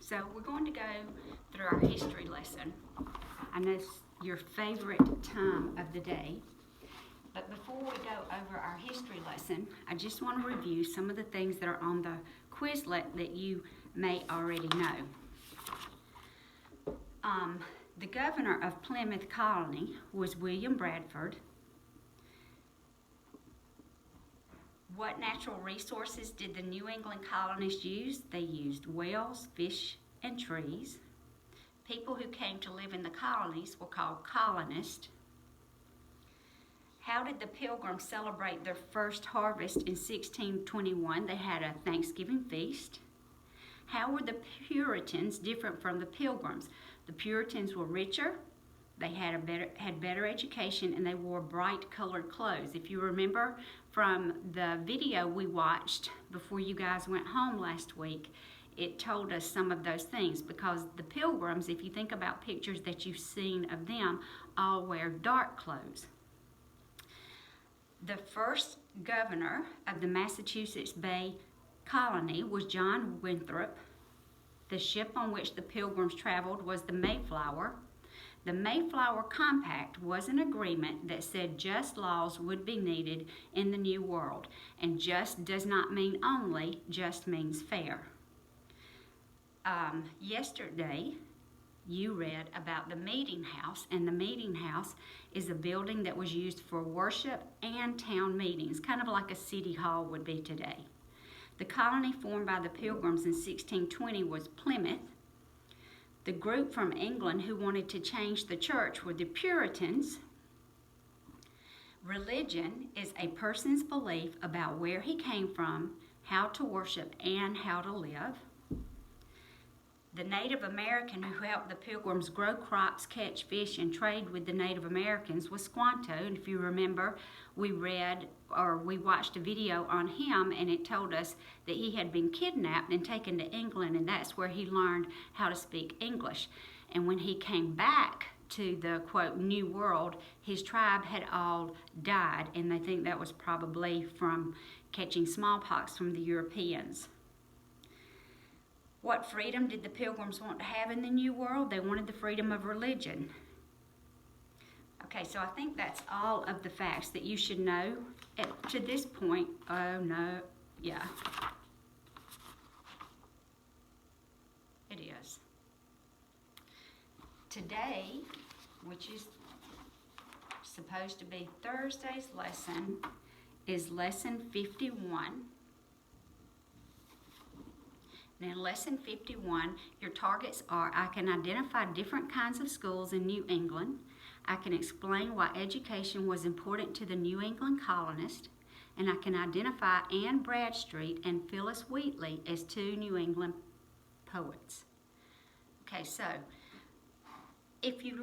So we're going to go through our history lesson. I know it's your favorite time of the day. But before we go over our history lesson, I just want to review some of the things that are on the Quizlet that you may already know. The governor of Plymouth Colony was William Bradford. What natural resources did the New England colonists use? They used whales, fish, and trees. People who came to live in the colonies were called colonists. How did the Pilgrims celebrate their first harvest in 1621? They had a Thanksgiving feast. How were the Puritans different from the Pilgrims? The Puritans were richer, they had better education, and they wore bright colored clothes. If you remember from the video we watched before you guys went home last week, it told us some of those things, because the Pilgrims, if you think about pictures that you've seen of them, all wear dark clothes. The first governor of the Massachusetts Bay Colony was John Winthrop. The ship on which the Pilgrims traveled was the Mayflower. The Mayflower Compact was an agreement that said just laws would be needed in the New World. And just does not mean only, just means fair. Yesterday, you read about the Meeting House, and the Meeting House is a building that was used for worship and town meetings, kind of like a city hall would be today. The colony formed by the Pilgrims in 1620 was Plymouth. The group from England who wanted to change the church were the Puritans. Religion is a person's belief about where he came from, how to worship, and how to live. The Native American who helped the Pilgrims grow crops, catch fish, and trade with the Native Americans was Squanto. And if you remember, we watched a video on him, and it told us that he had been kidnapped and taken to England, and that's where he learned how to speak English. And when he came back to the, quote, New World, his tribe had all died, and they think that was probably from catching smallpox from the Europeans. What freedom did the Pilgrims want to have in the New World? They wanted the freedom of religion. Okay, so I think that's all of the facts that you should know to this point. Oh, no, yeah. It is. Today, which is supposed to be Thursday's lesson, is lesson 51. Now, in lesson 51, your targets are: I can identify different kinds of schools in New England. I can explain why education was important to the New England colonists. And I can identify Anne Bradstreet and Phillis Wheatley as two New England poets. Okay, so if you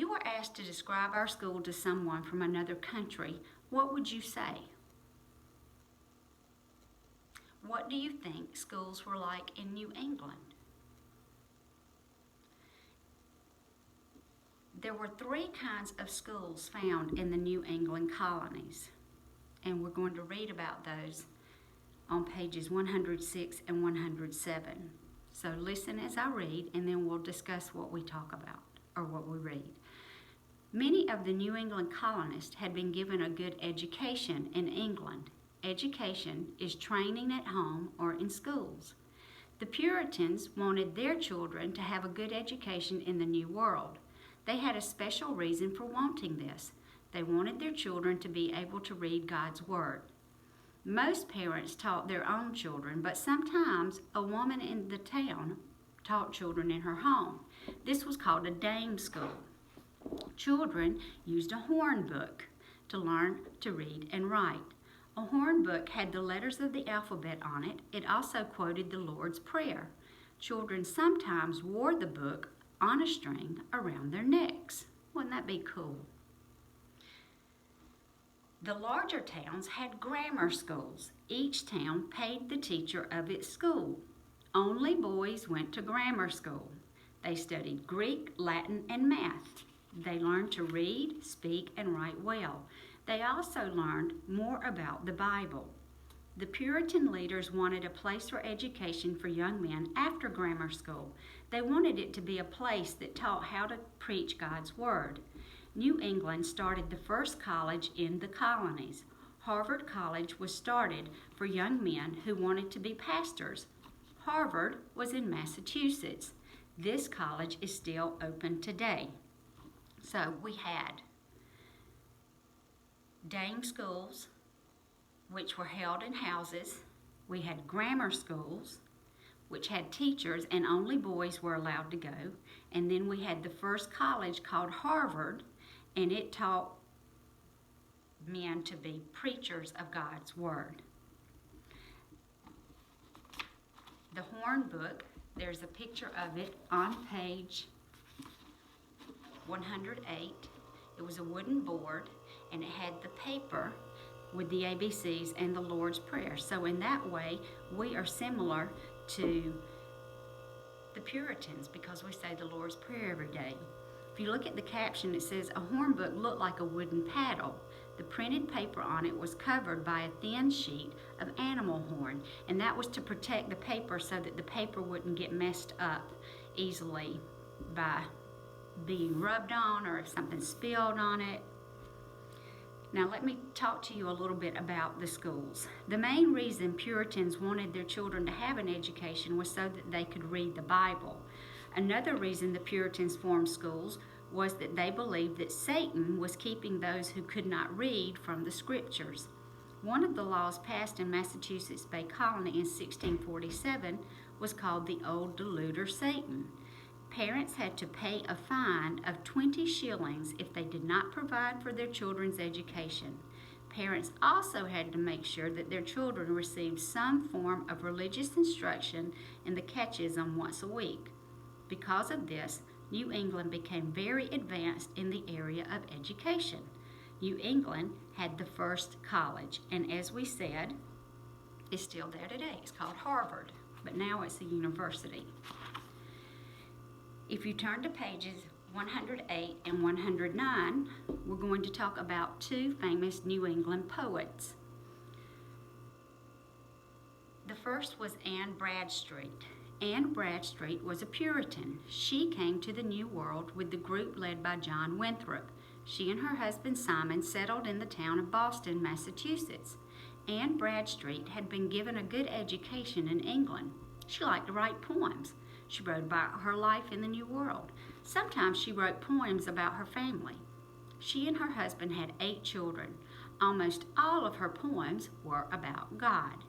were asked to describe our school to someone from another country, what would you say? What do you think schools were like in New England? There were three kinds of schools found in the New England colonies, and we're going to read about those on pages 106 and 107. So listen as I read, and then we'll discuss what we talk about, or what we read. Many of the New England colonists had been given a good education in England. Education is training at home or in schools. The Puritans wanted their children to have a good education in the New World. They had a special reason for wanting this. They wanted their children to be able to read God's Word. Most parents taught their own children, but sometimes a woman in the town taught children in her home. This was called a dame school. Children used a horn book to learn to read and write. A horn book had the letters of the alphabet on it. It also quoted the Lord's Prayer. Children sometimes wore the book on a string around their necks. Wouldn't that be cool? The larger towns had grammar schools. Each town paid the teacher of its school. Only boys went to grammar school. They studied Greek, Latin, and math. They learned to read, speak, and write well. They also learned more about the Bible. The Puritan leaders wanted a place for education for young men after grammar school. They wanted it to be a place that taught how to preach God's Word. New England started the first college in the colonies. Harvard College was started for young men who wanted to be pastors. Harvard was in Massachusetts. This college is still open today. So we had dame schools, which were held in houses. We had grammar schools, which had teachers and only boys were allowed to go. And then we had the first college called Harvard, and it taught men to be preachers of God's Word. The Horn Book, there's a picture of it on page 108. It was a wooden board, and it had the paper with the ABCs and the Lord's Prayer. So in that way, we are similar to the Puritans because we say the Lord's Prayer every day. If you look at the caption, it says, a horn book looked like a wooden paddle. The printed paper on it was covered by a thin sheet of animal horn, and that was to protect the paper so that the paper wouldn't get messed up easily by being rubbed on or if something spilled on it. Now let me talk to you a little bit about the schools. The main reason Puritans wanted their children to have an education was so that they could read the Bible. Another reason the Puritans formed schools was that they believed that Satan was keeping those who could not read from the scriptures. One of the laws passed in Massachusetts Bay Colony in 1647 was called the Old Deluder Satan. Parents had to pay a fine of 20 shillings if they did not provide for their children's education. Parents also had to make sure that their children received some form of religious instruction in the catechism once a week. Because of this, New England became very advanced in the area of education. New England had the first college, and as we said, it's still there today. It's called Harvard, but now it's a university. If you turn to pages 108 and 109, we're going to talk about two famous New England poets. The first was Anne Bradstreet. Anne Bradstreet was a Puritan. She came to the New World with the group led by John Winthrop. She and her husband Simon settled in the town of Boston, Massachusetts. Anne Bradstreet had been given a good education in England. She liked to write poems. She wrote about her life in the New World. Sometimes she wrote poems about her family. She and her husband had 8 children. Almost all of her poems were about God.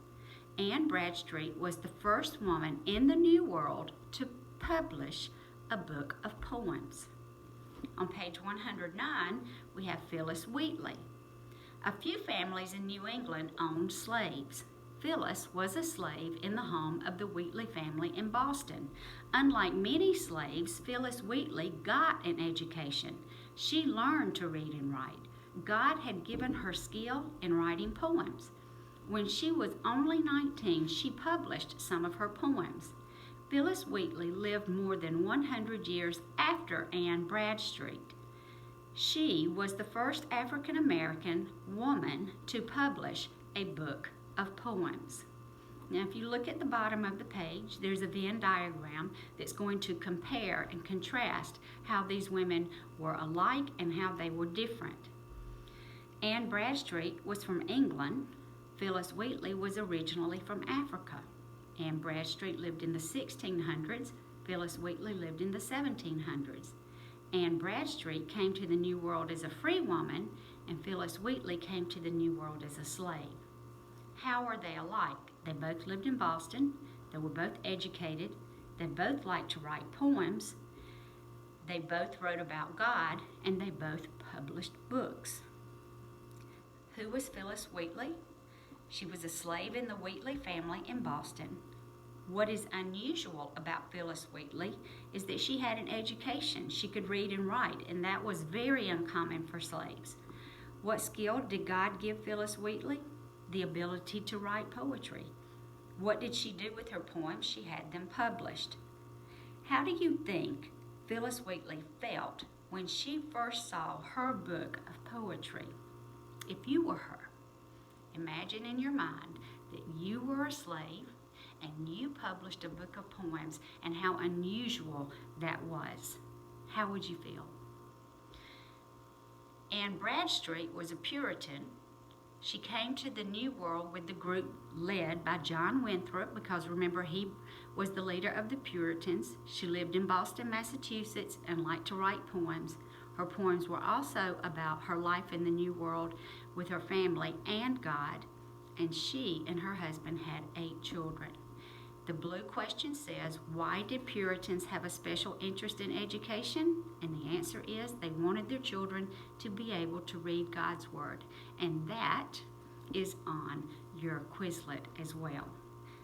Anne Bradstreet was the first woman in the New World to publish a book of poems. On page 109, we have Phillis Wheatley. A few families in New England owned slaves. Phillis was a slave in the home of the Wheatley family in Boston. Unlike many slaves, Phillis Wheatley got an education. She learned to read and write. God had given her skill in writing poems. When she was only 19, she published some of her poems. Phillis Wheatley lived more than 100 years after Anne Bradstreet. She was the first African American woman to publish a book of poems. Now, if you look at the bottom of the page, there's a Venn diagram that's going to compare and contrast how these women were alike and how they were different. Anne Bradstreet was from England. Phillis Wheatley was originally from Africa. Anne Bradstreet lived in the 1600s. Phillis Wheatley lived in the 1700s. Anne Bradstreet came to the New World as a free woman, and Phillis Wheatley came to the New World as a slave. How are they alike? They both lived in Boston. They were both educated. They both liked to write poems. They both wrote about God, and they both published books. Who was Phillis Wheatley? She was a slave in the Wheatley family in Boston. What is unusual about Phillis Wheatley is that she had an education. She could read and write, and that was very uncommon for slaves. What skill did God give Phillis Wheatley? The ability to write poetry. What did she do with her poems? She had them published. How do you think Phillis Wheatley felt when she first saw her book of poetry? If you were her, imagine in your mind that you were a slave and you published a book of poems and how unusual that was, how would you feel? Anne Bradstreet was a Puritan. She came to the New World with the group led by John Winthrop, because remember, he was the leader of the Puritans. She lived in Boston, Massachusetts, and liked to write poems. Her poems were also about her life in the New World with her family and God, and she and her husband had 8 children. The blue question says, why did Puritans have a special interest in education? And the answer is they wanted their children to be able to read God's Word. And that is on your Quizlet as well.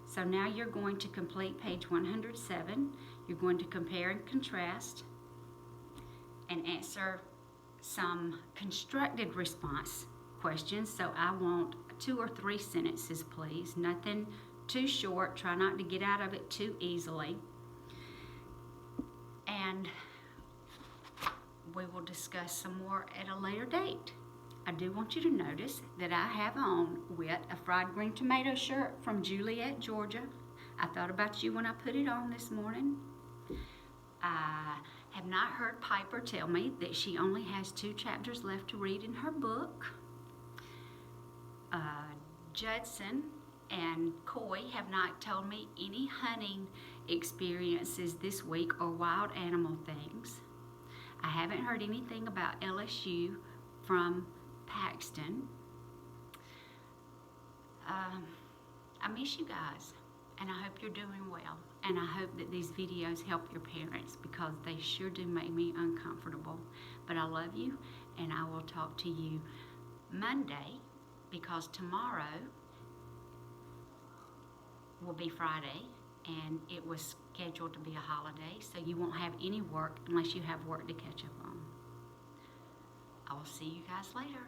So now you're going to complete page 107. You're going to compare and contrast and answer some constructed response questions. So I want 2 or 3 sentences, please. Nothing too short. Try not to get out of it too easily. And we will discuss some more at a later date. I do want you to notice that I have on with a fried green tomato shirt from Juliet, Georgia. I thought about you when I put it on this morning. I have not heard Piper tell me that she only has 2 chapters left to read in her book. Judson and Coy have not told me any hunting experiences this week or wild animal things. I haven't heard anything about LSU from Paxton. I miss you guys, and I hope you're doing well. And I hope that these videos help your parents, because they sure do make me uncomfortable. But I love you, and I will talk to you Monday, because tomorrow will be Friday, and it was scheduled to be a holiday, so you won't have any work unless you have work to catch up on. I will see you guys later.